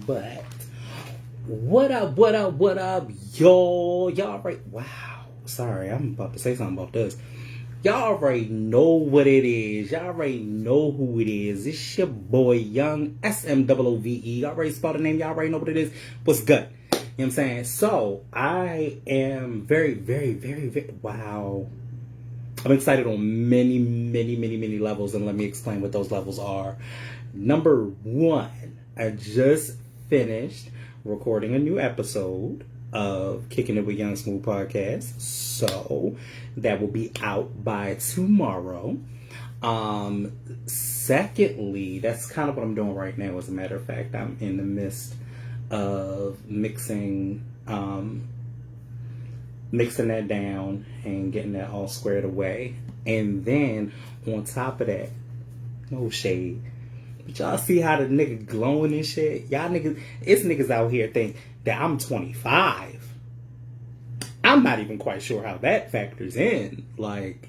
But what up, y'all right? Wow, sorry, I'm about to say something about this. Y'all already know what it is. Y'all already know who it is. It's your boy Young SMOOVE. Y'all already spelled the name. Y'all already know what it is. What's good? You know what I'm saying? So I am very wow. I'm excited on many levels, and let me explain what those levels are. Number one, I just finished recording a new episode of Kicking It with Young Smooth podcast, so that will be out by tomorrow. Secondly, that's kind of what I'm doing right now. As a matter of fact, I'm in the midst of mixing that down and getting that all squared away. And then on top of that, no shade, but y'all see how the nigga glowing and shit? Y'all niggas, it's niggas out here think that I'm 25. I'm not even quite sure how that factors in. Like,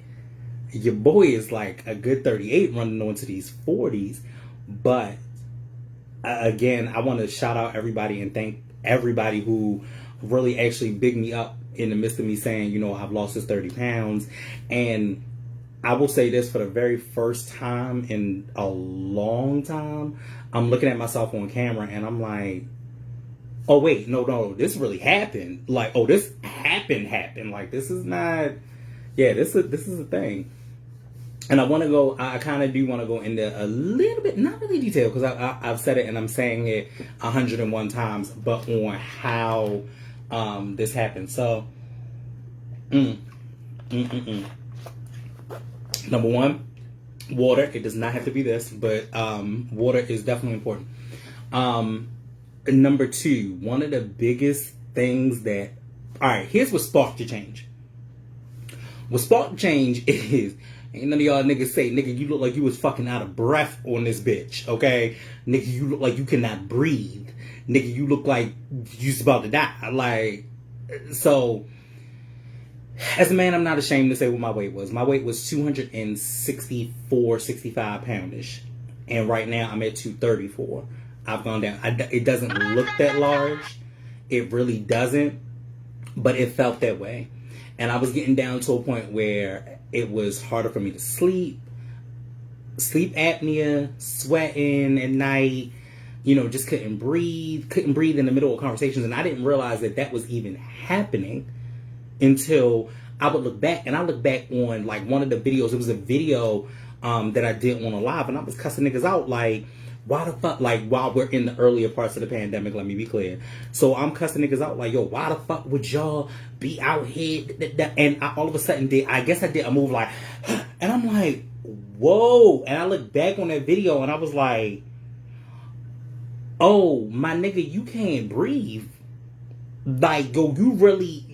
your boy is like a good 38 running on to these 40s. But again, I want to shout out everybody and thank everybody who really actually bigged me up in the midst of me saying, you know, I've lost this 30 pounds. And I will say this, for the very first time in a long time, I'm looking at myself on camera and I'm like, oh wait, no, this really happened. Like, oh, this happened. Like, this is not, yeah, this is a thing. And I kind of do want to go into a little bit, not really detail, because I've said it and I'm saying it 101 times, but on how this happened. So, Number one, water. It does not have to be this, but water is definitely important. Number two, one of the biggest things that, all right, here's what sparked the change. What sparked the change is, ain't none of y'all niggas say, nigga, you look like you was fucking out of breath on this bitch, okay? Nigga, you look like you cannot breathe. Nigga, you look like you's about to die. Like, so, as a man, I'm not ashamed to say what my weight was. My weight was 264, 65 poundish. And right now I'm at 234. I've gone down. It doesn't look that large. It really doesn't. But it felt that way. And I was getting down to a point where it was harder for me to sleep. Sleep apnea, sweating at night. You know, just couldn't breathe. Couldn't breathe in the middle of conversations. And I didn't realize that was even happening until I would look back. And I look back on like one of the videos. It was a video that I did on a live, and I was cussing niggas out like, why the fuck, like, while we're in the earlier parts of the pandemic, let me be clear. So I'm cussing niggas out like, yo, why the fuck would y'all be out here? And I all of a sudden I guess I did a move like, and I'm like, whoa. And I look back on that video and I was like, oh, my nigga, you can't breathe. Like, yo, you really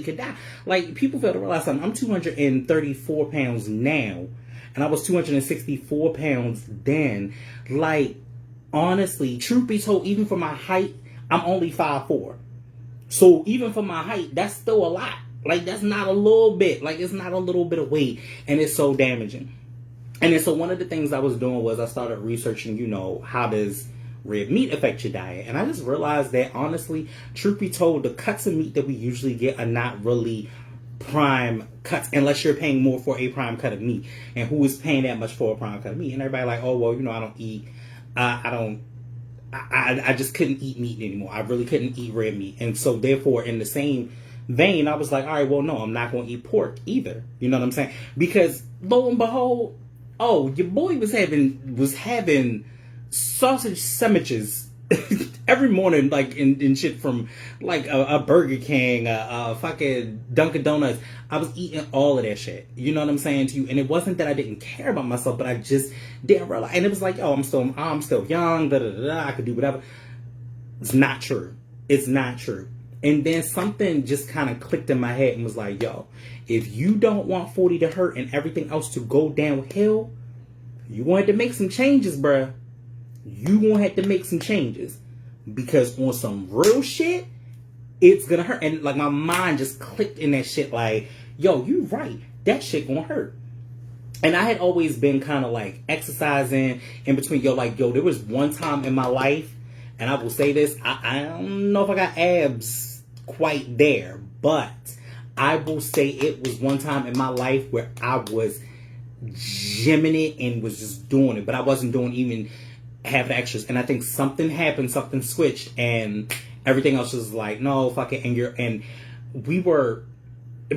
could die. Like, people fail to realize something. I'm 234 pounds now, and I was 264 pounds then. Like, honestly, truth be told, even for my height, I'm only 5'4". So even for my height, that's still a lot. Like, that's not a little bit. Like, it's not a little bit of weight, and it's so damaging. And then so one of the things I was doing was I started researching, you know, how does red meat affect your diet? And I just realized that, honestly, truth be told, the cuts of meat that we usually get are not really prime cuts unless you're paying more for a prime cut of meat. And who is paying that much for a prime cut of meat? And everybody like, oh, well, you know, I don't eat, I just couldn't eat meat anymore. I really couldn't eat red meat. And so therefore, in the same vein, I was like, all right, well, no, I'm not going to eat pork either. You know what I'm saying? Because lo and behold, oh, your boy was having sausage sandwiches every morning, like in shit from like a Burger King, a fucking Dunkin' Donuts. I was eating all of that shit. You know what I'm saying to you? And it wasn't that I didn't care about myself, but I just didn't realize. And it was like, oh, I'm still young. I could do whatever. It's not true. It's not true. And then something just kind of clicked in my head and was like, yo, if you don't want 40 to hurt and everything else to go downhill, you want to make some changes, bruh. You gonna have to make some changes, because on some real shit, it's gonna hurt. And like, my mind just clicked in that shit like, yo, you right, that shit gonna hurt. And I had always been kind of like exercising in between. Yo, there was one time in my life, and I will say this, I don't know if I got abs quite there, but I will say it was one time in my life where I was gymming it and was just doing it, but I wasn't doing even half the extras. And I think something happened, something switched, and everything else was like, no, fuck it. And we were,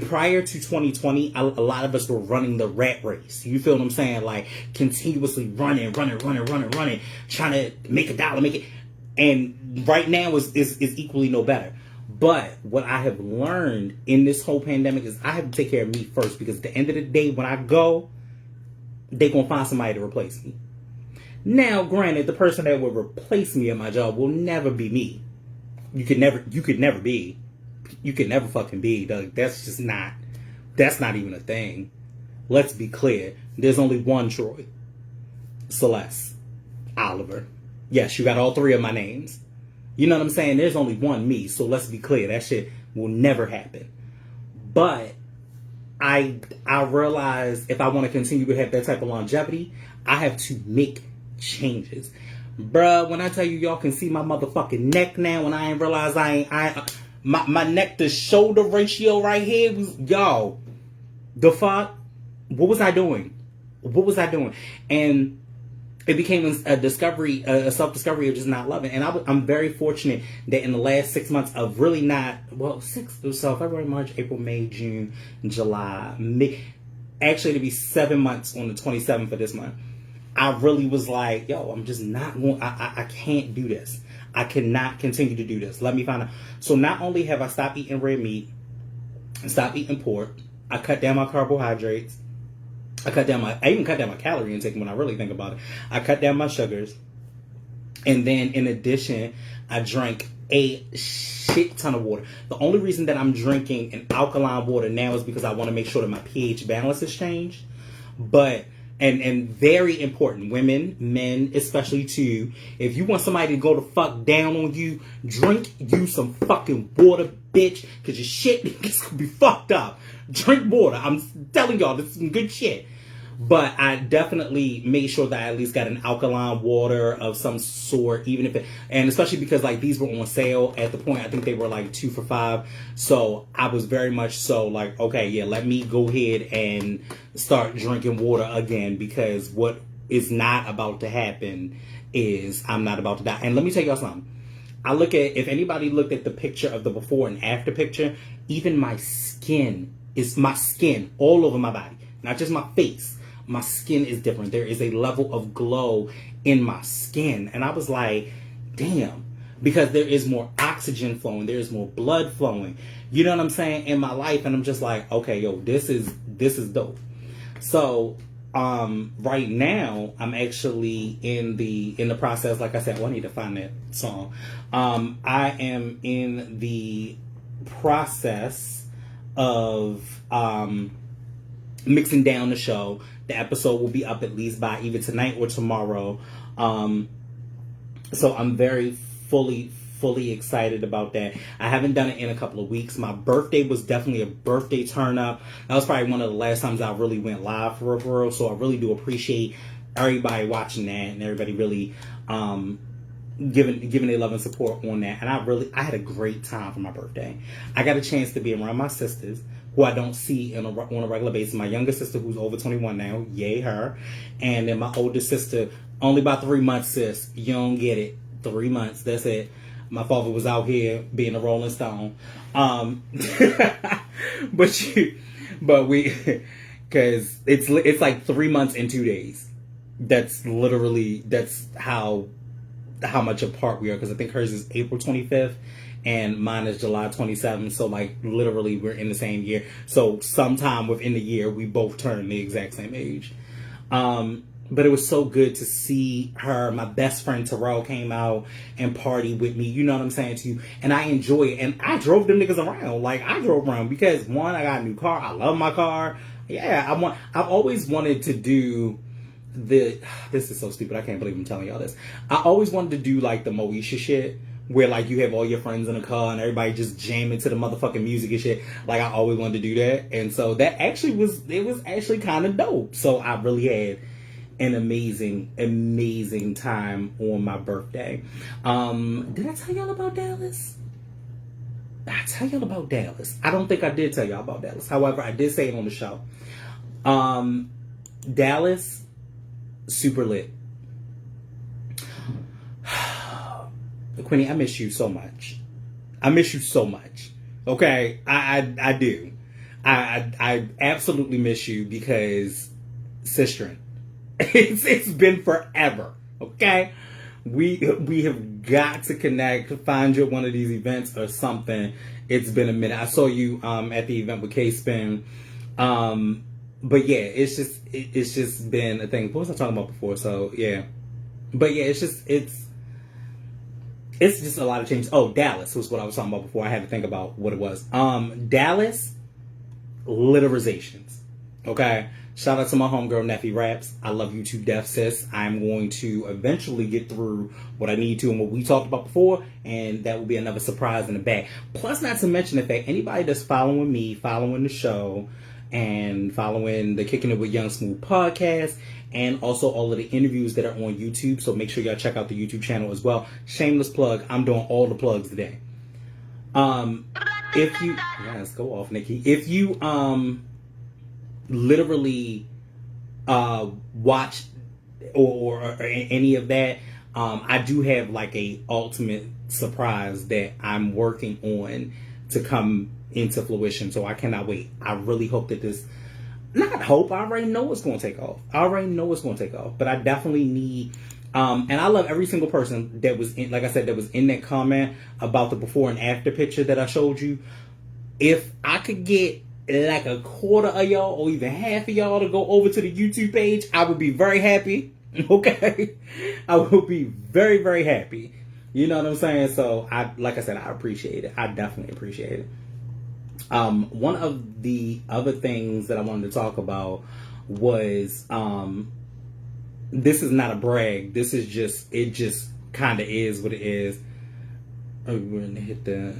prior to 2020, a lot of us were running the rat race. You feel what I'm saying? Like continuously running, trying to make a dollar, make it. And right now is equally no better. But what I have learned in this whole pandemic is I have to take care of me first, because at the end of the day, when I go, they gonna find somebody to replace me. Now, granted, the person that will replace me at my job will never be me. You could never fucking be, Doug. That's not even a thing. Let's be clear. There's only one Troy. Celeste. Oliver. Yes, you got all three of my names. You know what I'm saying? There's only one me, so let's be clear. That shit will never happen. But I realize if I want to continue to have that type of longevity, I have to make changes. Bruh, when I tell you y'all can see my motherfucking neck now, and I ain't realize my neck to shoulder ratio right here was, yo, the fuck? What was I doing? And it became a discovery, a self-discovery of just not loving. And I'm very fortunate that in the last 6 months of really not, February, March, April, May, June, July, actually it'll be 7 months on the 27th of this month. I really was like, yo, I'm just not going, I can't do this. I cannot continue to do this. Let me find out. So not only have I stopped eating red meat, stopped eating pork, I cut down my carbohydrates, I even cut down my calorie intake when I really think about it. I cut down my sugars. And then in addition, I drank a shit ton of water. The only reason that I'm drinking an alkaline water now is because I want to make sure that my pH balance has changed. But, and very important, women, men especially too, if you want somebody to go the fuck down on you, drink you some fucking water, bitch, because your shit is going to be fucked up. Drink water. I'm telling y'all, this is some good shit. But I definitely made sure that I at least got an alkaline water of some sort, even if and especially because like these were on sale at the point, I think they were like 2 for $5. So I was very much so like, okay, yeah, let me go ahead and start drinking water again, because what is not about to happen is I'm not about to die. And let me tell y'all something. If anybody looked at the picture of the before and after picture, even my skin all over my body, not just my face. My skin is different. There is a level of glow in my skin. And I was like, damn, because there is more oxygen flowing. There is more blood flowing. You know what I'm saying? In my life. And I'm just like, okay, yo, this is dope. So, right now I'm actually in the process. Like I said, I need to find that song. I am in the process of, mixing down the show. The episode will be up at least by either tonight or tomorrow. So I'm very fully excited about that. I haven't done it in a couple of weeks. My birthday was definitely a birthday turn up. That was probably one of the last times I really went live for real. So I really do appreciate everybody watching that and everybody really giving their love and support on that. And I had a great time for my birthday. I got a chance to be around my sisters, who I don't see on a regular basis. My younger sister, who's over 21 now, yay her. And then my older sister, only about 3 months, sis. You don't get it. 3 months, that's it. My father was out here being a Rolling Stone. But we, because it's like 3 months and 2 days. That's how much apart we are. Because I think hers is April 25th. And mine is July 27th, so like literally we're in the same year. So sometime within the year, we both turn the exact same age. But it was so good to see her. My best friend Terrell came out and partied with me. You know what I'm saying to you? And I enjoy it. And I drove them niggas around. Like I drove around because one, I got a new car. I love my car. Yeah, I've always wanted to do this is so stupid. I can't believe I'm telling y'all this. I always wanted to do like the Moesha shit, where like you have all your friends in a car and everybody just jamming to the motherfucking music and shit. Like I always wanted to do that, and so that actually was actually kind of dope. So I really had an amazing time on my birthday. Did I tell y'all about Dallas? I tell y'all about Dallas. I don't think I did tell y'all about Dallas. However, I did say it on the show. Dallas, super lit. Quinny, I miss you so much. I miss you so much. Okay, I do. I absolutely miss you because sister, it's been forever. Okay, we have got to connect. Find you at one of these events or something. It's been a minute. I saw you at the event with K-Spin. But yeah, it's just been a thing. What was I talking about before? So yeah, but yeah, it's just a lot of changes. Oh, Dallas was what I was talking about before. I had to think about what it was. Dallas litterizations. Okay. Shout out to my homegirl Neffy Raps. I love you to death, sis. I'm going to eventually get through what I need to and what we talked about before, and that will be another surprise in the back. Plus, not to mention the fact anybody that's following me, following the show, and following the Kicking It with Young Smooth podcast, and also all of the interviews that are on YouTube. So make sure y'all check out the YouTube channel as well. Shameless plug. I'm doing all the plugs today. If you, yes, go off, Nikki. If you literally watch or any of that, I do have like a ultimate surprise that I'm working on to come into fruition. So I cannot wait. I really hope that this, not hope, I already know it's going to take off. But I definitely need, and I love every single person that was in, like I said, that was in that comment about the before and after picture that I showed you. If I could get like a quarter of y'all or even half of y'all to go over to the YouTube page, I would be very happy. Okay? I would be very, very happy. You know what I'm saying? So like I said, I appreciate it. I definitely appreciate it. One of the other things that I wanted to talk about was, this is not a brag. This is just, it just kind of is what it is. Oh, we're going to hit the...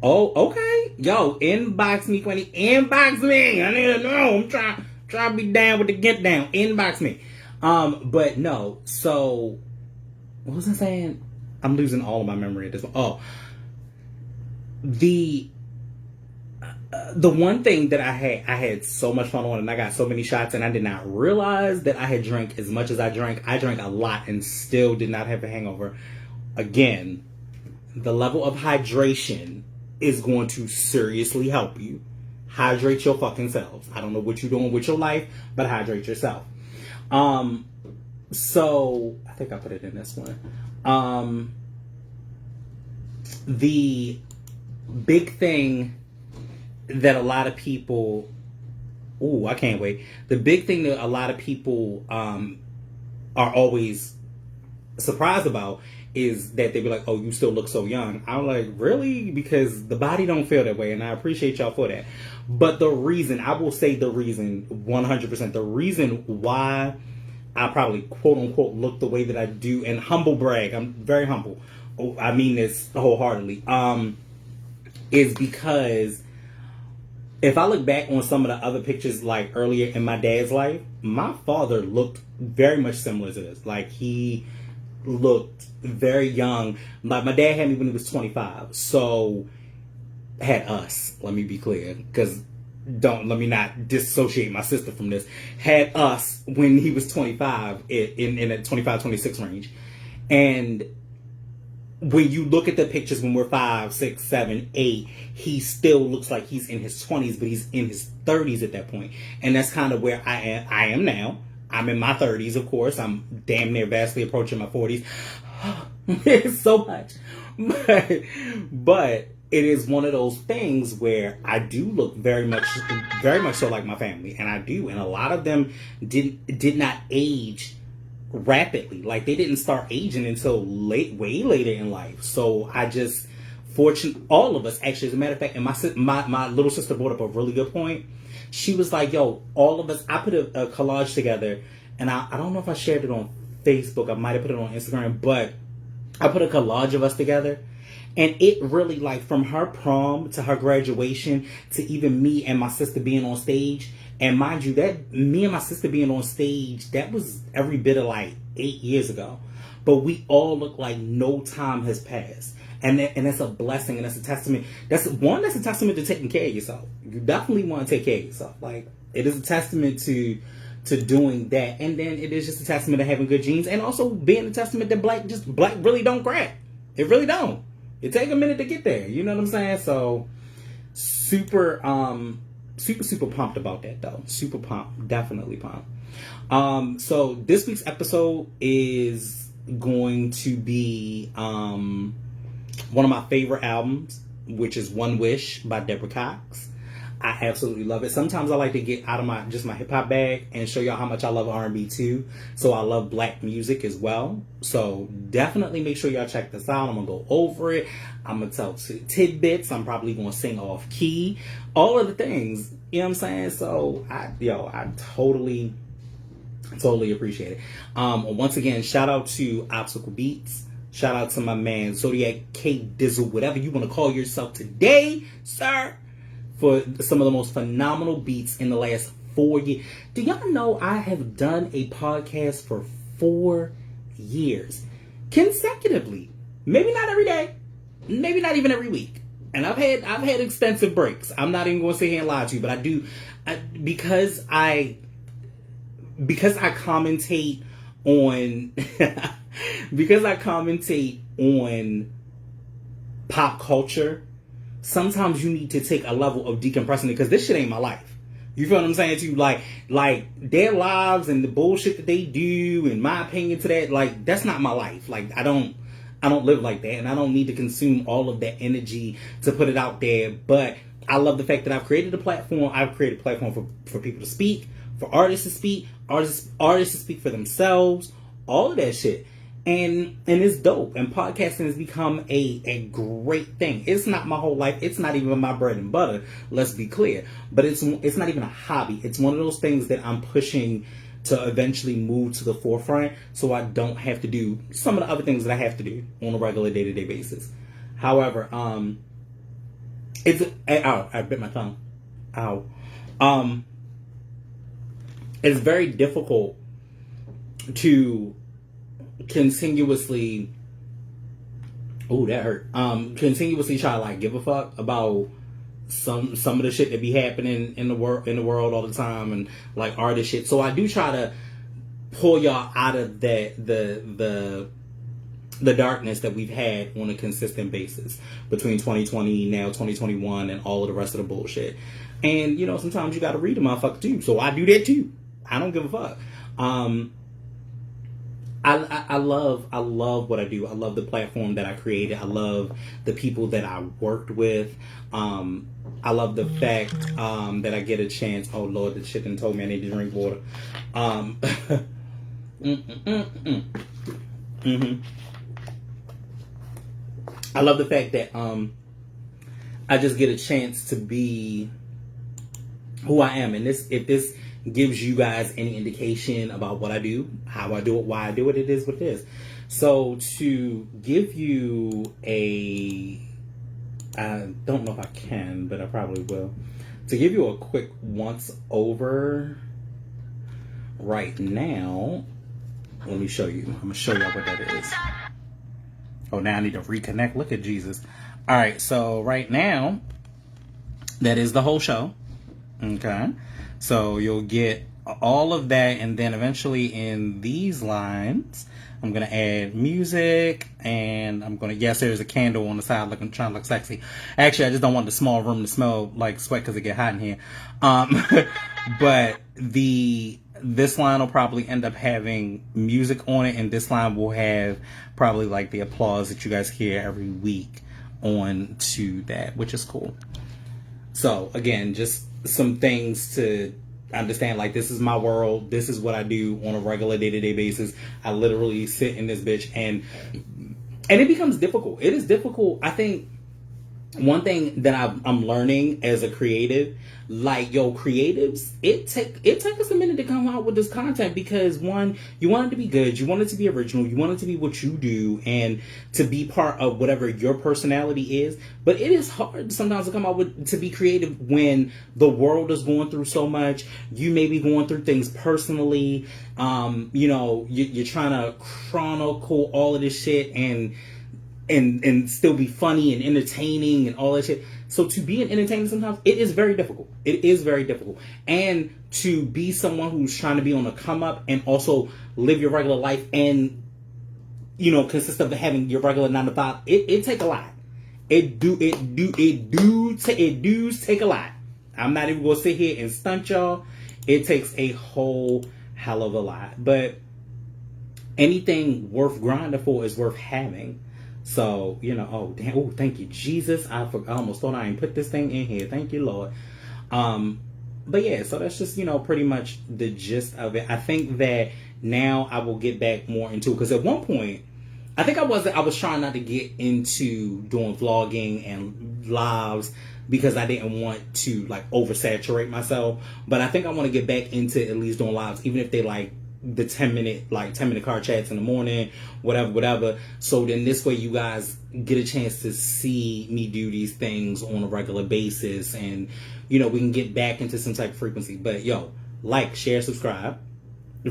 Oh, okay. Yo, inbox me, Quinny. Inbox me. I need to know. I'm trying to be down with the get down. Inbox me. But no. So, what was I saying? I'm losing all of my memory at this point. Oh, the one thing that I had so much fun on, and I got so many shots, and I did not realize that I had drank as much as I drank. I drank a lot and still did not have a hangover. Again, the level of hydration is going to seriously help you. Hydrate your fucking selves. I don't know what you're doing with your life, but hydrate yourself. So I think I put it in this one. The big thing that a lot of people, I can't wait. The big thing that a lot of people are always surprised about is that they be like, oh, you still look so young. I'm like, really? Because the body don't feel that way, and I appreciate y'all for that. But the reason, I will say the reason, 100%, the reason why I probably, quote unquote, look the way that I do, and humble brag, I'm very humble, I mean this wholeheartedly, is because if I look back on some of the other pictures, like earlier in my dad's life, my father looked very much similar to this. Like, he looked very young. Like, my dad had me when he was 25. So, had us, let me be clear, because let me not dissociate my sister from this. Had us when he was 25, in a 25, 26 range. And when you look at the pictures when we're 5, 6, 7, 8, he still looks like he's in his 20s, but he's in his 30s at that point. And that's kind of where I am now. I'm in my 30s, of course. I'm damn near vastly approaching my 40s. It's so much. But it is one of those things where I do look very much so like my family. And I do. And a lot of them did not age rapidly. Like, they didn't start aging until way later in life. So I just, all of us, actually, as a matter of fact, and my little sister brought up a really good point. She was like, yo, all of us, I put a collage together, and I don't know if I shared it on Facebook. I might have put it on Instagram, but I put a collage of us together. And it really, like, from her prom to her graduation to even me and my sister being on stage. And mind you, that me and my sister being on stage, that was every bit of like 8 years ago. But we all look like no time has passed. And that's a blessing, and that's a testament. That's a testament to taking care of yourself. You definitely want to take care of yourself. Like, it is a testament to doing that. And then it is just a testament to having good genes, and also being a testament that black really don't crack. It really don't. It take a minute to get there. You know what I'm saying? So super pumped about that though. Super pumped. Definitely pumped. So this week's episode is going to be one of my favorite albums, which is One Wish by Deborah Cox. I absolutely love it. Sometimes I like to get out of my hip hop bag and show y'all how much I love R&B too. So I love black music as well. So definitely make sure y'all check this out. I'm gonna go over it. I'm gonna tell tidbits. I'm probably gonna sing off key. All of the things. You know what I'm saying? So I totally appreciate it. Once again, shout out to Obstacle Beats. Shout out to my man Zodiac K Dizzle, whatever you want to call yourself today, sir, for some of the most phenomenal beats in the last 4 years. Do y'all know I have done a podcast for 4 years consecutively? Maybe not every day, maybe not even every week. And I've had extensive breaks. I'm not even going to sit here and lie to you, but I do, because I commentate on because I commentate on pop culture. Sometimes you need to take a level of decompressing it, because this shit ain't my life. You feel what I'm saying to you? Like their lives and the bullshit that they do, in my opinion to that, like, that's not my life. Like, I don't live like that, and I don't need to consume all of that energy to put it out there. But I love the fact that I've created a platform. I've created a platform for people to speak, for artists to speak, artists to speak for themselves, all of that shit. And it's dope. And podcasting has become a great thing. It's not my whole life. It's not even my bread and butter. Let's be clear. But it's not even a hobby. It's one of those things that I'm pushing to eventually move to the forefront, so I don't have to do some of the other things that I have to do on a regular day-to-day basis. However, I bit my tongue. Ow. It's very difficult to continuously continuously try to like give a fuck about some of the shit that be happening in the world all the time, and like artist shit. So I do try to pull y'all out of the darkness that we've had on a consistent basis between 2020 now 2021 and all of the rest of the bullshit. And you know, sometimes you gotta read a motherfucker too, so I do that too. I don't give a fuck. I love what I do. I love the platform that I created. I love the people that I worked with. I love the fact that I get a chance. Oh Lord, the shit done told me I need to drink water. I love the fact that I just get a chance to be who I am. And if this gives you guys any indication about what I do, how I do it, why I do it, it is what it is. So to give you I don't know if I can, but I probably will. To give you a quick once over right now, let me show you. I'm going to show y'all what that is. Oh, now I need to reconnect. Look at Jesus. All right, so right now, that is the whole show. Okay. So you'll get all of that, and then eventually in these lines, I'm going to add music, and I'm going to, yes, there's a candle on the side trying to look sexy. Actually, I just don't want the small room to smell like sweat because it get hot in here. But this line will probably end up having music on it, and this line will have probably like the applause that you guys hear every week on to that, which is cool. So again, just some things to understand, like, this is my world, this is what I do on a regular day-to-day basis. I literally sit in this bitch, and it becomes difficult. It is difficult. I think one thing that I'm learning as a creative, like, yo, creatives, it take us a minute to come out with this content, because one, you want it to be good, you want it to be original, you want it to be what you do, and to be part of whatever your personality is. But it is hard sometimes to come out with, to be creative, when the world is going through so much. You may be going through things personally. You're trying to chronicle all of this shit and still be funny and entertaining and all that shit. So to be an entertainer sometimes, it is very difficult. It is very difficult. And to be someone who's trying to be on a come up and also live your regular life and, consist of having your regular 9 to 5, it take a lot. It do take a lot. I'm not even gonna sit here and stunt y'all. It takes a whole hell of a lot. But anything worth grinding for is worth having. So, thank you, Jesus. I almost thought I ain't put this thing in here. Thank you, Lord. But yeah, so that's just, pretty much the gist of it. I think that now I will get back more into it, because at one point, I think I was trying not to get into doing vlogging and lives, because I didn't want to oversaturate myself. But I think I want to get back into at least doing lives, even if they the 10-minute car chats in the morning, whatever. So then this way you guys get a chance to see me do these things on a regular basis, and we can get back into some type of frequency. But share, subscribe,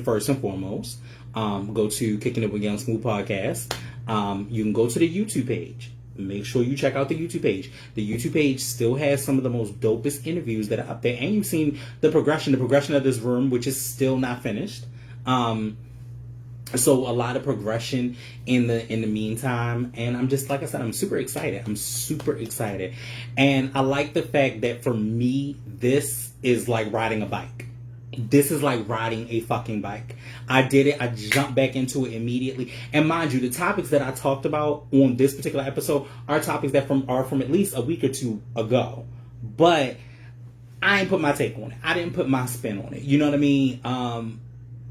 first and foremost. Go to Kicking It With Young Smooth podcast. You can go to the YouTube page. Make sure you check out the YouTube page. The YouTube page still has some of the most dopest interviews that are up there, and you've seen the progression of this room, which is still not finished. So a lot of progression in the meantime, and I'm just, like I said, I'm super excited. And I like the fact that for me, this is like riding a bike. This is like riding a fucking bike. I did it. I jumped back into it immediately. And mind you, the topics that I talked about on this particular episode are topics that are from at least a week or two ago. But I ain't put my take on it. I didn't put my spin on it. You know what I mean?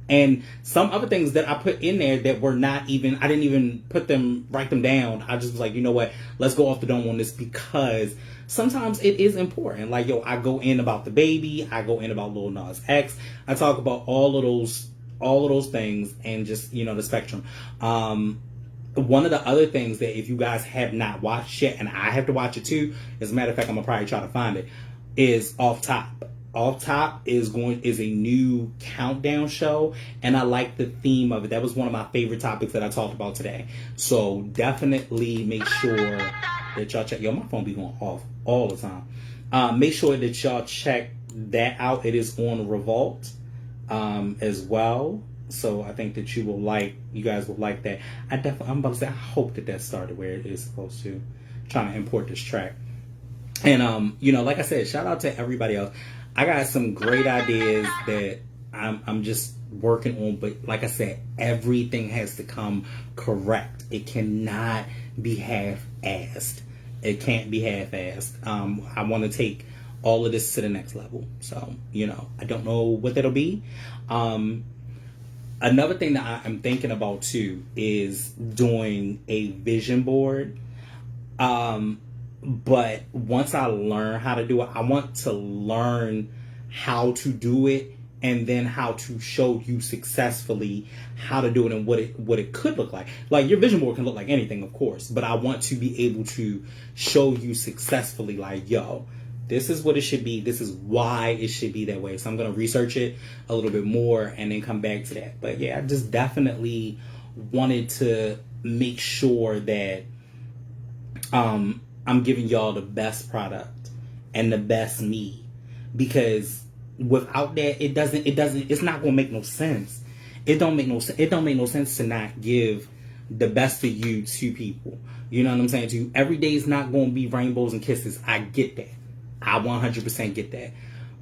And some other things that I put in there that were not even, I didn't even write them down. I just was like, you know what? Let's go off the dome on this, because sometimes it is important. I go in about the baby. I go in about Lil Nas X. I talk about all of those things, and just, the spectrum. One of the other things that, if you guys have not watched yet, and I have to watch it too, as a matter of fact, I'm gonna probably try to find it, is Off Top. Off Top is a new countdown show, and I like the theme of it. That was one of my favorite topics that I talked about today. So definitely make sure that y'all check. My phone be going off all the time. Make sure that y'all check that out. It is on Revolt as well. So I think that you guys will like that. I'm about to say, I hope that started where it is supposed to. I'm trying to import this track. And like I said, shout out to everybody else. I got some great ideas that I'm just working on, but like I said, everything has to come correct. It cannot be half-assed. It can't be half-assed. I want to take all of this to the next level. So, I don't know what that'll be. Another thing that I'm thinking about too is doing a vision board. But once I learn how to do it, I want to learn how to do it, and then how to show you successfully how to do it and what it could look like. Like, your vision board can look like anything, of course, but I want to be able to show you successfully, like, yo, this is what it should be. This is why it should be that way. So I'm going to research it a little bit more and then come back to that. But yeah, I just definitely wanted to make sure that I'm giving y'all the best product and the best me, because without that, it's not gonna make no sense. It don't make no sense to not give the best of you to people. You know what I'm saying to you? Every day is not gonna be rainbows and kisses. I get that. I 100% get that.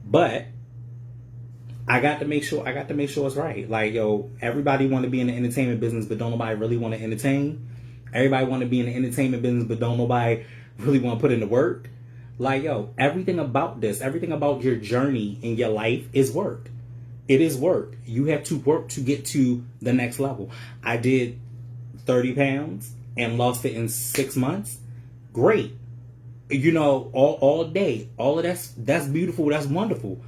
But I got to make sure it's right. Like, yo, everybody want to be in the entertainment business, but don't nobody really want to entertain. Everybody want to be in the entertainment business, but don't nobody really want to put in the work. Like, yo, everything about your journey in your life is work. It is work. You have to work to get to the next level. I did 30 pounds and lost it in 6 months. Great. you know, all day. All of that's beautiful, that's wonderful.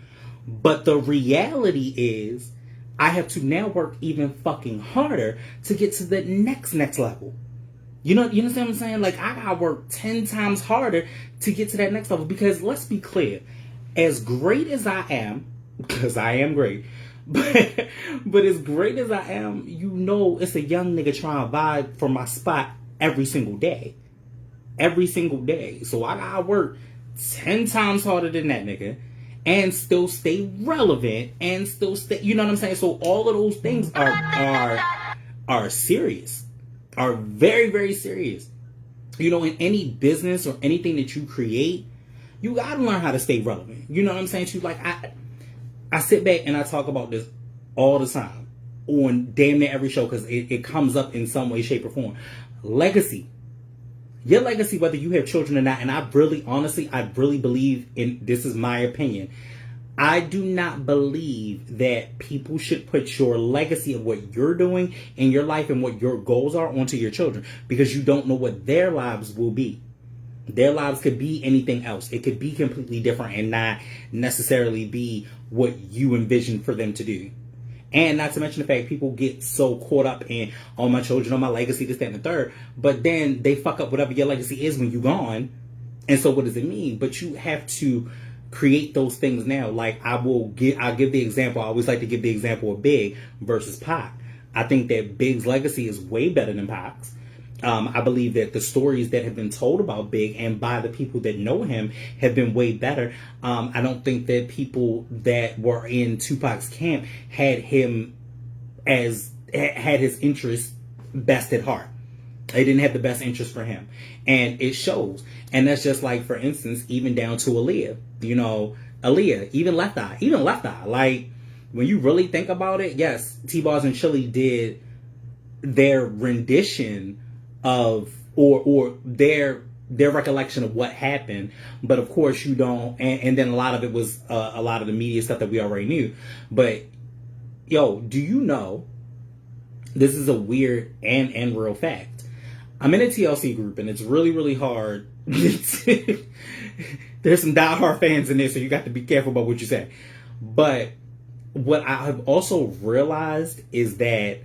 But the reality is I have to now work even fucking harder to get to the next level. You understand what I'm saying? Like, I gotta work 10 times harder to get to that next level. Because let's be clear, as great as I am, because I am great, but as great as I am, you know, it's a young nigga trying to vibe for my spot every single day. Every single day. So I gotta work 10 times harder than that nigga and still stay relevant and still stay, you know what I'm saying? So all of those things are serious. Are very, very serious. You know, in any business or anything that you create, you gotta learn how to stay relevant. You know what I'm saying? To like, I sit back and I talk about this all the time on damn near every show because it comes up in some way, shape, or form. Legacy. Your legacy, whether you have children or not, and I really believe in, this is my opinion, I do not believe that people should put your legacy of what you're doing in your life and what your goals are onto your children, because you don't know what their lives will be. Their lives could be anything else. It could be completely different and not necessarily be what you envision for them to do. And not to mention the fact people get so caught up in, oh, my children, oh, my legacy, this, that, and the third. But then they fuck up whatever your legacy is when you're gone. And so what does it mean? But you have to create those things now. Like, I'll give the example. I always like to give the example of Big versus Pac. I think that Big's legacy is way better than Pac's. I believe that the stories that have been told about Big and by the people that know him have been way better. I don't think that people that were in Tupac's camp had his interests best at heart. They didn't have the best interest for him. And it shows. And that's just like, for instance, even down to Aaliyah. You know, Aaliyah, even Left Eye. Like, when you really think about it, yes, T-Boz and Chili did their rendition of or their recollection of what happened, but of course you don't, and then a lot of it was a lot of the media stuff that we already knew. But yo, do you know, this is a weird and real fact. I'm in a TLC group and it's really, really hard. There's some diehard fans in there, so you got to be careful about what you say. But what I have also realized is that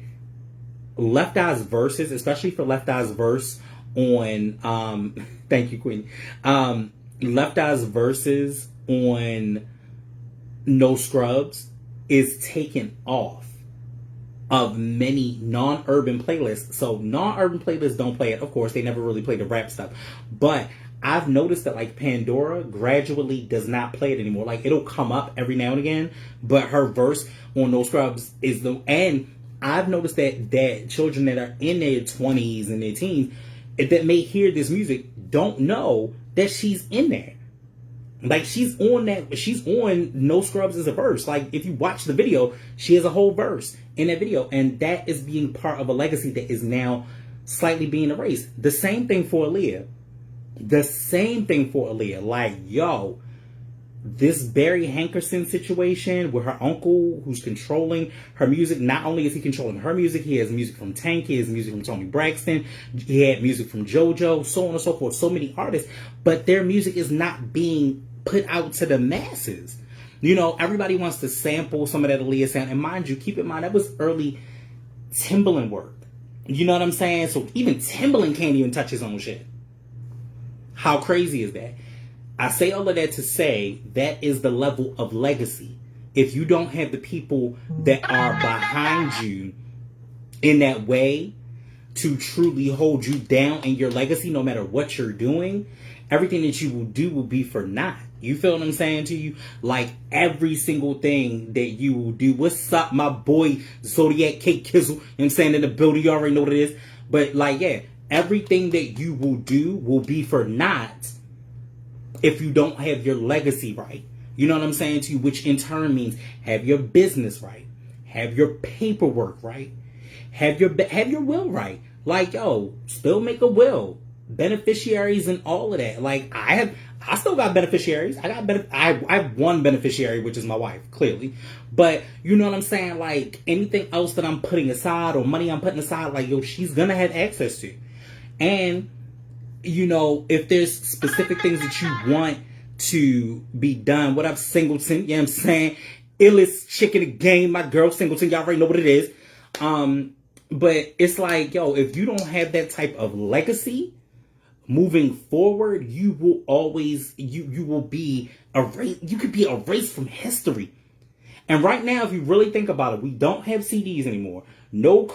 Left Eye's verses, especially for Left Eye's verse on thank you, Queen. Left Eye's verses on No Scrubs is taken off of many non-urban playlists. So non-urban playlists don't play it. Of course, they never really play the rap stuff. But I've noticed that like Pandora gradually does not play it anymore. Like, it'll come up every now and again, but her verse on No Scrubs is and I've noticed that children that are in their 20s and their teens that may hear this music don't know that she's in there. Like, she's on No Scrubs as a verse. Like, if you watch the video, she has a whole verse in that video. And that is being part of a legacy that is now slightly being erased. The same thing for Aaliyah. Like, yo, this Barry Hankerson situation with her uncle who's controlling her music. Not only is he controlling her music, he has music from Tank, he has music from Toni Braxton, he had music from JoJo, so on and so forth, so many artists, but their music is not being put out to the masses. You know, everybody wants to sample some of that Aaliyah sound, and mind you, keep in mind, that was early Timbaland work. You know what I'm saying? So even Timbaland can't even touch his own shit. How crazy is that? I say all of that to say that is the level of legacy. If you don't have the people that are behind you in that way to truly hold you down in your legacy, no matter what you're doing, everything that you will do will be for naught. You feel what I'm saying to you? Like, every single thing that you will do. What's up, my boy Zodiac Cake Kizzle? You know what I'm saying? In the building, you already know what it is. But like, yeah, everything that you will do will be for naught if you don't have your legacy right. You know what I'm saying to you? Which in turn means have your business right, have your paperwork right, have your will right. Like, yo, still make a will, beneficiaries and all of that. Like, I still got beneficiaries. I have one beneficiary, which is my wife, clearly. But you know what I'm saying? Like, anything else that I'm putting aside or money I'm putting aside, like, yo, she's gonna have access to. And you know, if there's specific things that you want to be done. What up, Singleton? You know what I'm saying? Illest chick in the game, my girl Singleton. Y'all already know what it is. But it's like, yo, if you don't have that type of legacy moving forward, you will always, you will be erased. You could be erased from history. And right now, if you really think about it, we don't have CDs anymore. No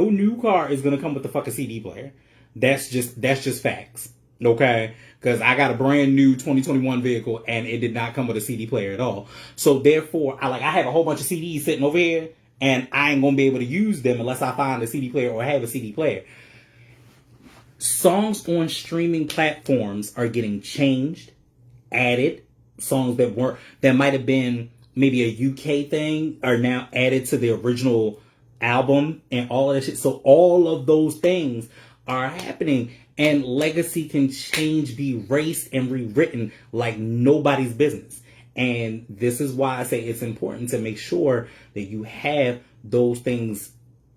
new car is gonna come with the fucking CD player. That's just facts. Okay? Because I got a brand new 2021 vehicle and it did not come with a CD player at all. So therefore, I have a whole bunch of CDs sitting over here and I ain't gonna be able to use them unless I find a CD player or have a CD player. Songs on streaming platforms are getting changed, added. Songs that might have been maybe a UK thing are now added to the original album and all of that shit. So all of those things are happening and legacy can change, be erased and rewritten like nobody's business. And this is why I say it's important to make sure that you have those things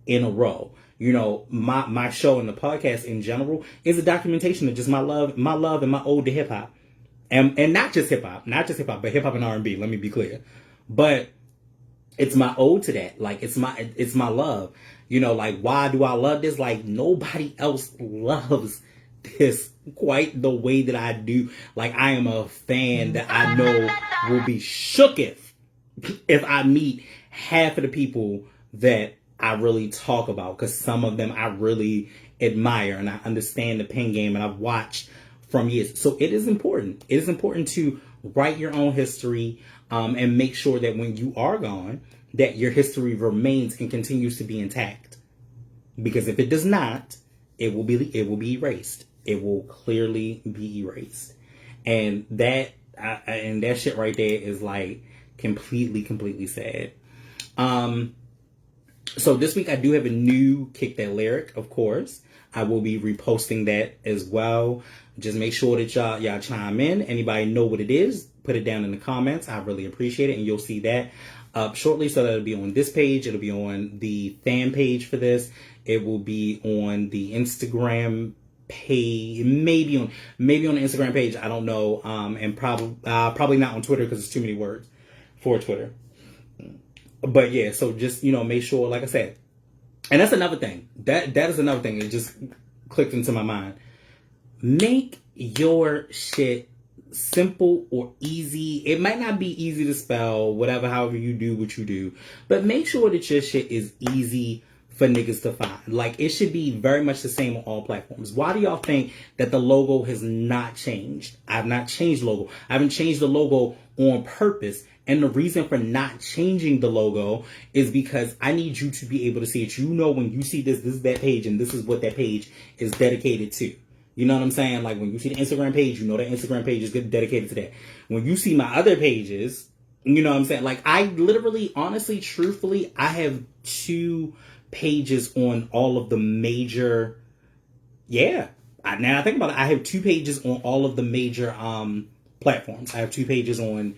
in a row. You know, my show and the podcast in general is a documentation of just my love and my ode to hip hop. And not just hip hop, but hip hop and R&B, let me be clear. But it's my ode to that. Like it's my love. You know, like why do I love this? Like nobody else loves this quite the way that I do. Like I am a fan that I know will be shook if I meet half of the people that I really talk about, because some of them I really admire and I understand the pen game and I've watched from years. So it is important. It is important to write your own history and make sure that when you are gone, that your history remains and continues to be intact. Because if it does not, it will be erased. It will clearly be erased. And that shit right there is like completely sad. So this week I do have a new Kick That Lyric, of course. I will be reposting that as well. Just make sure that y'all chime in. Anybody know what it is, put it down in the comments. I really appreciate it. And you'll see that up shortly. So that'll be on this page. It'll be on the fan page for this. It will be on the Instagram page, maybe on the Instagram page. I don't know. And probably not on Twitter because it's too many words for Twitter. But yeah, so just, you know, make sure, like I said, and that's another thing. That is another thing that just clicked into my mind. Make your shit simple or easy. It might not be easy to spell, whatever, however you do what you do. But make sure that your shit is easy for niggas to find. Like, it should be very much the same on all platforms. Why do y'all think that the logo has not changed? I've not changed the logo. I haven't changed the logo on purpose. And the reason for not changing the logo is because I need you to be able to see it. You know, when you see this is that page and this is what that page is dedicated to. You know what I'm saying? Like when you see the Instagram page, you know that Instagram page is dedicated to that. When you see my other pages, you know what I'm saying? Like I literally, honestly, truthfully, I have 2 pages on all of the major, now I think about it, I have 2 pages on all of the major platforms. I have 2 pages on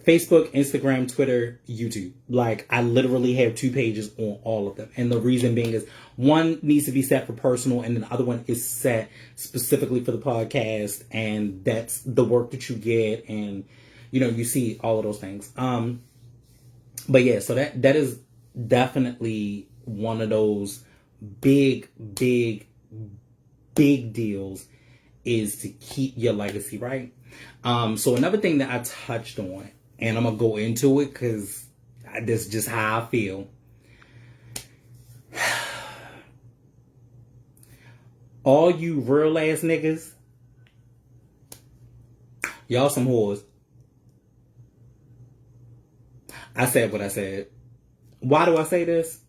Facebook, Instagram, Twitter, YouTube. Like, I literally have 2 pages on all of them. And the reason being is one needs to be set for personal and the other one is set specifically for the podcast. And that's the work that you get. And, you know, you see all of those things. But yeah, so that is definitely one of those big deals is to keep your legacy, right? So another thing that I touched on, and I'm going to go into it because that's just how I feel. All you real ass niggas, y'all some whores. I said what I said. Why do I say this?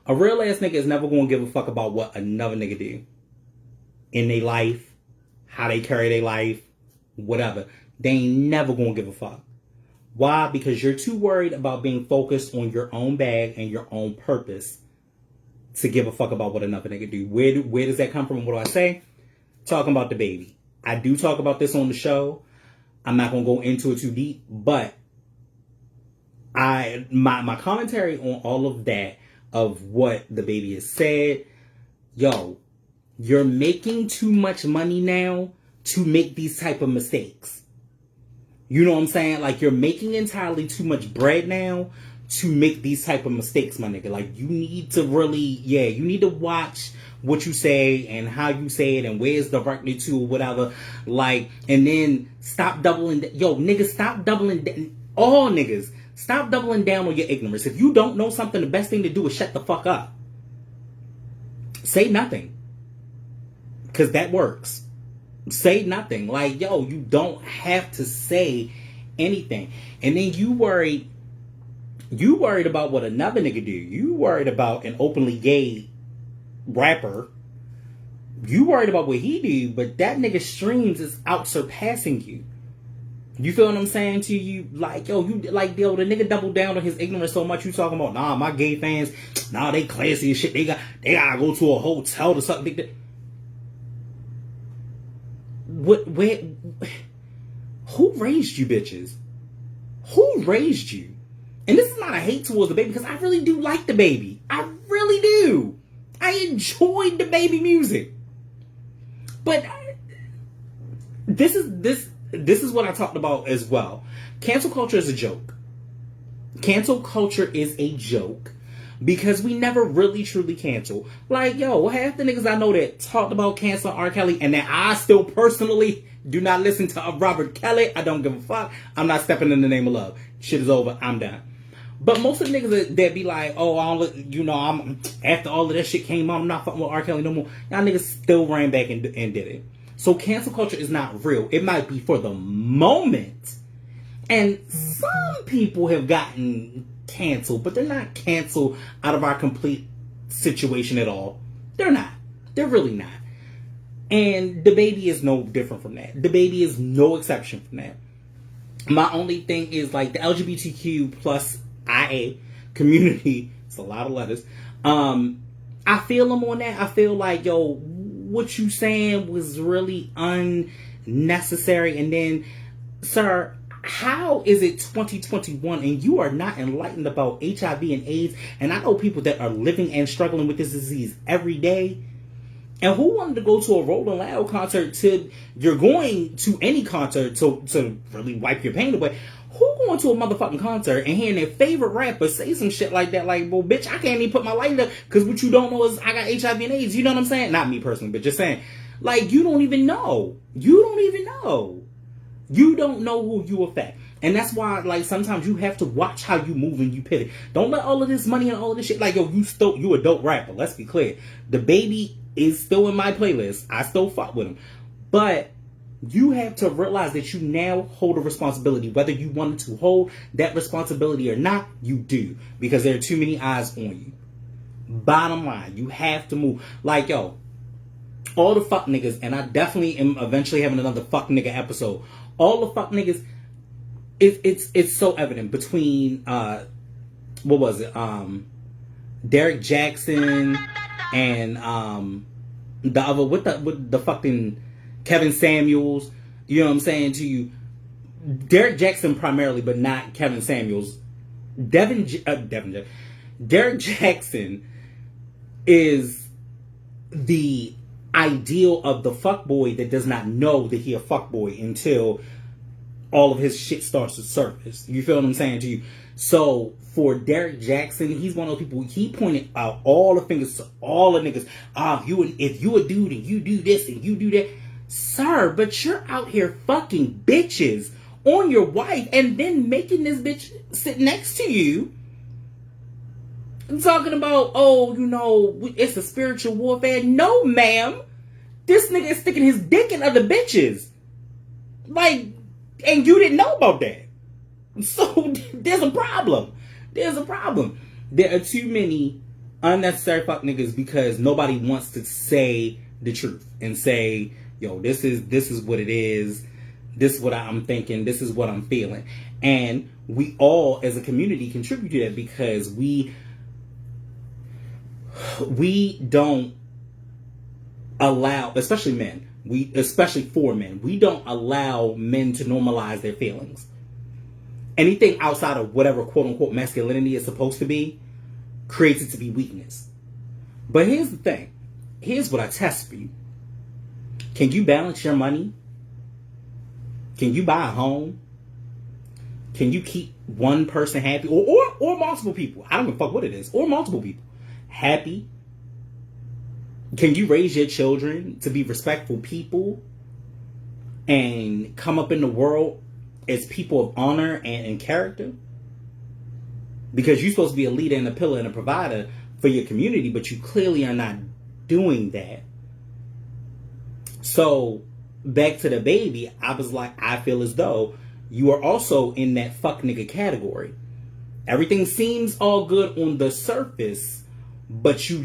A real ass nigga is never going to give a fuck about what another nigga do in their life, how they carry their life, whatever. They ain't never gonna give a fuck. Why? Because you're too worried about being focused on your own bag and your own purpose to give a fuck about what another nigga do. Where does that come from? What do I say? Talking about the baby. I do talk about this on the show. I'm not gonna go into it too deep, but my commentary on all of that, of what the baby has said, yo, You're making too much money now to make these type of mistakes. You know what I'm saying? Like, you're making entirely too much bread now to make these type of mistakes, my nigga. Like, you need to really, you need to watch what you say and how you say it and where it's directed to or whatever. Like, and then stop doubling. Yo, niggas, stop doubling. All niggas, stop doubling down on your ignorance. If you don't know something, the best thing to do is shut the fuck up. Say nothing. Because that works. Say nothing. Like, yo, you don't have to say anything. And then you worried about what another nigga do. You worried about an openly gay rapper. You worried about what he do, but that nigga streams is out surpassing you. You feel what I'm saying to you? Like, yo, the nigga doubled down on his ignorance so much. You talking about, nah, my gay fans, nah, they classy and shit. They gotta go to a hotel to something. Who raised you bitches? Who raised you? And this is not a hate towards the baby, because I really do like the baby. I really do. I enjoyed the baby music. But this is what I talked about as well. Cancel culture is a joke. Cancel culture is a joke because we never really truly cancel. Like, yo, half the niggas I know that talked about canceling R. Kelly and that I still personally do not listen to Robert Kelly. I don't give a fuck. I'm not stepping in the name of love. Shit is over. I'm done. But most of the niggas that be like, oh, I'm after all of that shit came out, I'm not fucking with R. Kelly no more. Y'all niggas still ran back and did it. So cancel culture is not real. It might be for the moment. And some people have gotten canceled, but they're not canceled out of our complete situation at all. They're not. They're really not. And the baby is no different from that. The baby is no exception from that. My only thing is, like, the LGBTQ plus IA community, it's a lot of letters. I feel them on that. I feel like, yo, what you saying was really unnecessary. And then, sir, how is it 2021 and you are not enlightened about HIV and AIDS? And I know people that are living and struggling with this disease every day. And who wanted to go to a Rolling Loud concert you're going to any concert to really wipe your pain away? Who going to a motherfucking concert and hearing their favorite rapper say some shit like that? Like, well, bitch, I can't even put my light up because what you don't know is I got HIV and AIDS. You know what I'm saying? Not me personally, but just saying. Like, you don't even know. You don't even know. You don't know who you affect. And that's why, like, sometimes you have to watch how you move and you pivot. Don't let all of this money and all of this shit, like, yo, you a dope rapper. Let's be clear. The baby is still in my playlist. I still fuck with him. But you have to realize that you now hold a responsibility. Whether you wanted to hold that responsibility or not, you do. Because there are too many eyes on you. Bottom line, you have to move. Like, yo, all the fuck niggas, and I definitely am eventually having another fuck nigga episode. All the fuck niggas, it's so evident between, what was it? Derek Jackson and the other, with the fucking Kevin Samuels. You know what I'm saying to you? Derek Jackson primarily, but not Kevin Samuels. Derek Jackson is the ideal of the fuckboy that does not know that he a fuckboy until all of his shit starts to surface. You feel what I'm saying to you? So for Derek Jackson, he's one of those people, he pointed out all the fingers to all the niggas. If you a dude and you do this and you do that. Sir, but you're out here fucking bitches on your wife and then making this bitch sit next to you. I'm talking about, it's a spiritual warfare. No, ma'am. This nigga is sticking his dick in other bitches. Like, and you didn't know about that. So, there's a problem. There's a problem. There are too many unnecessary fuck niggas because nobody wants to say the truth and say, yo, this is what it is. This is what I'm thinking. This is what I'm feeling. And we all, as a community, contribute to that because we don't allow, especially men, especially for men, we don't allow men to normalize their feelings. Anything outside of whatever quote unquote masculinity is supposed to be creates it to be weakness. But here's the thing. here's what I test for you. Can you balance your money? Can you buy a home? Can you keep one person happy? Or multiple people? I don't give a fuck what it is. Or multiple people happy? Can you raise your children to be respectful people and come up in the world as people of honor and character? Because you're supposed to be a leader and a pillar and a provider for your community, but you clearly are not doing that. So, back to the baby, I was like, I feel as though you are also in that fuck nigga category. Everything seems all good on the surface, but you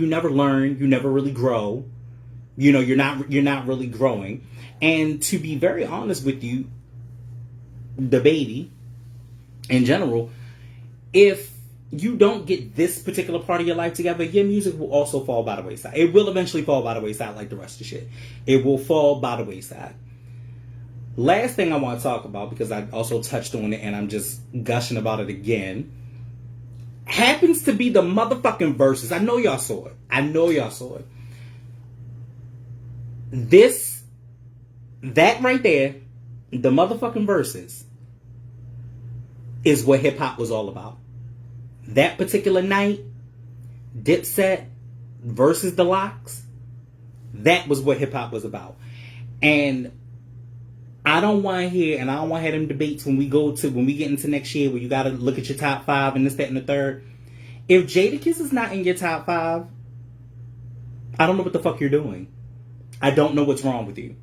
never learn, you never really grow. You know, you're not really growing. And to be very honest with you, the baby, in general, if you don't get this particular part of your life together, your music will also fall by the wayside. It will eventually fall by the wayside like the rest of the shit. It will fall by the wayside. Last thing I want to talk about, because I also touched on it and I'm just gushing about it again, happens to be the motherfucking verses. I know y'all saw it. That right there, the motherfucking verses, is what hip-hop was all about. That particular night, Dipset versus the Lox, that was what hip-hop was about. And I don't want to hear, and I don't want to have them debates when we get into next year where you got to look at your top 5 and this, that, and the third. If Jadakiss is not in your top 5, I don't know what the fuck you're doing. I don't know what's wrong with you.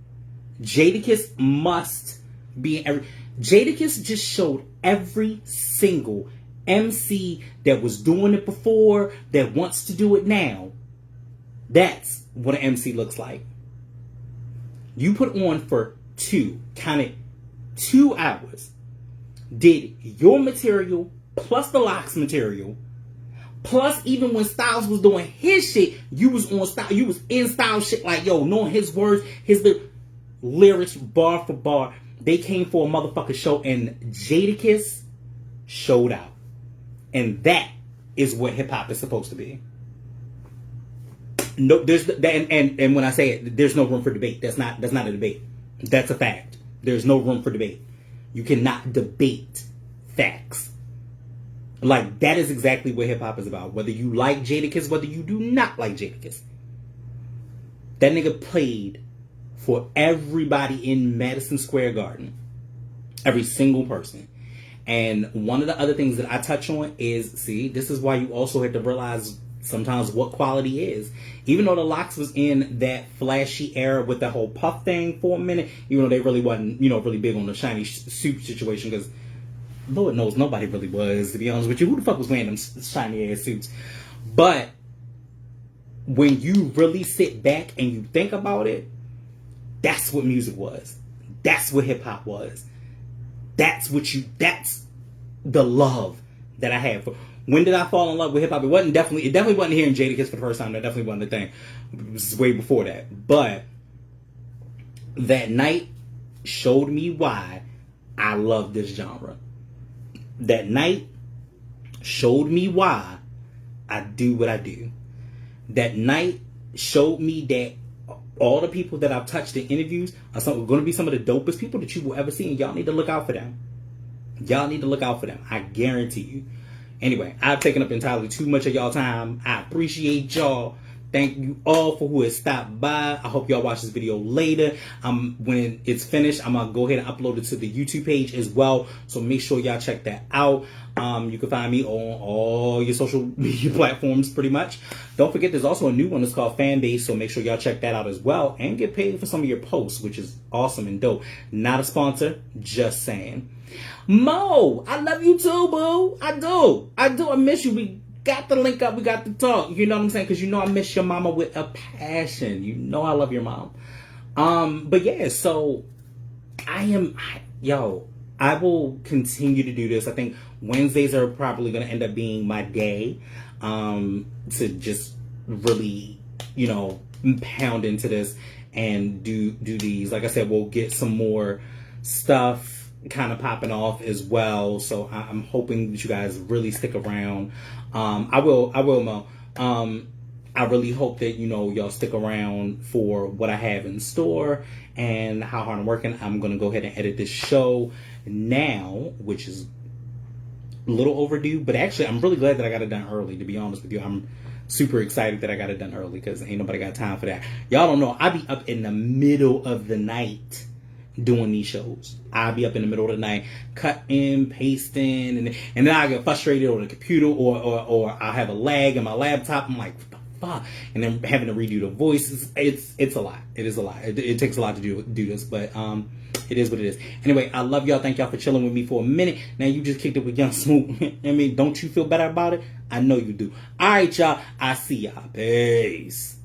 Jadakiss must be in every... Jadakiss just showed every single MC that was doing it before, that wants to do it now. That's what an MC looks like. You put on for 2 hours, did your material plus the Lox material, plus even when Styles was doing his shit, you was on style, you was in style shit, like, yo, knowing his words, his lyrics bar for bar. They came for a motherfucking show, and Jadakiss showed out. And that is what hip hop is supposed to be. No, and when I say it, there's no room for debate. That's not a debate. That's a fact. There's no room for debate. You cannot debate facts. Like, that is exactly what hip hop is about. Whether you like Jadakiss, whether you do not like Jadakiss. That nigga played for everybody in Madison Square Garden. Every single person. And one of the other things that I touch on is, see, this is why you also have to realize sometimes what quality is. Even though the Lox was in that flashy era with the whole puff thing for a minute, even though they really wasn't, really big on the shiny suit situation, because Lord knows nobody really was, to be honest with you. Who the fuck was wearing them shiny ass suits? But when you really sit back and you think about it, that's what music was. That's what hip hop was. That's the love that I had for. When did I fall in love with hip hop? It definitely wasn't hearing Jadakiss for the first time. That definitely wasn't the thing. It was way before that. But that night showed me why I love this genre. That night showed me why I do what I do. That night showed me that all the people that I've touched in interviews are going to be some of the dopest people that you will ever see, and y'all need to look out for them. I guarantee you. Anyway, I've taken up entirely too much of y'all time. I appreciate y'all. Thank you all for who has stopped by. I hope y'all watch this video later. When it's finished, I'm going to go ahead and upload it to the YouTube page as well. So make sure y'all check that out. You can find me on all your social media platforms pretty much. Don't forget, there's also a new one that's called Fanbase. So make sure y'all check that out as well. And get paid for some of your posts, which is awesome and dope. Not a sponsor, just saying. Mo, I love you too, boo. I do. I miss you. We got to link up. We got to talk. You know what I'm saying? Because I miss your mama with a passion. I love your mom. But yeah, so I will continue to do this. I think Wednesdays are probably going to end up being my day to just really, pound into this and do these. Like I said, we'll get some more stuff kind of popping off as well. So I'm hoping that you guys really stick around. I will, Mo. I really hope that, y'all stick around for what I have in store and how hard I'm working. I'm going to go ahead and edit this show now, which is a little overdue, but actually I'm really glad that I got it done early, to be honest with you. I'm super excited that I got it done early because ain't nobody got time for that. Y'all don't know, I be up in the middle of the night doing these shows. I'll be up in the middle of the night cutting, pasting, and then I get frustrated on the computer, or I have a lag in my laptop. I'm like, what the fuck? And then having to redo the voices. It's a lot. It is a lot. It takes a lot to do this, but it is what it is. Anyway, I love y'all. Thank y'all for chilling with me for a minute. Now you just kicked it with Young Smooth. I mean, don't you feel better about it? I know you do. All right, y'all. I see y'all. Peace.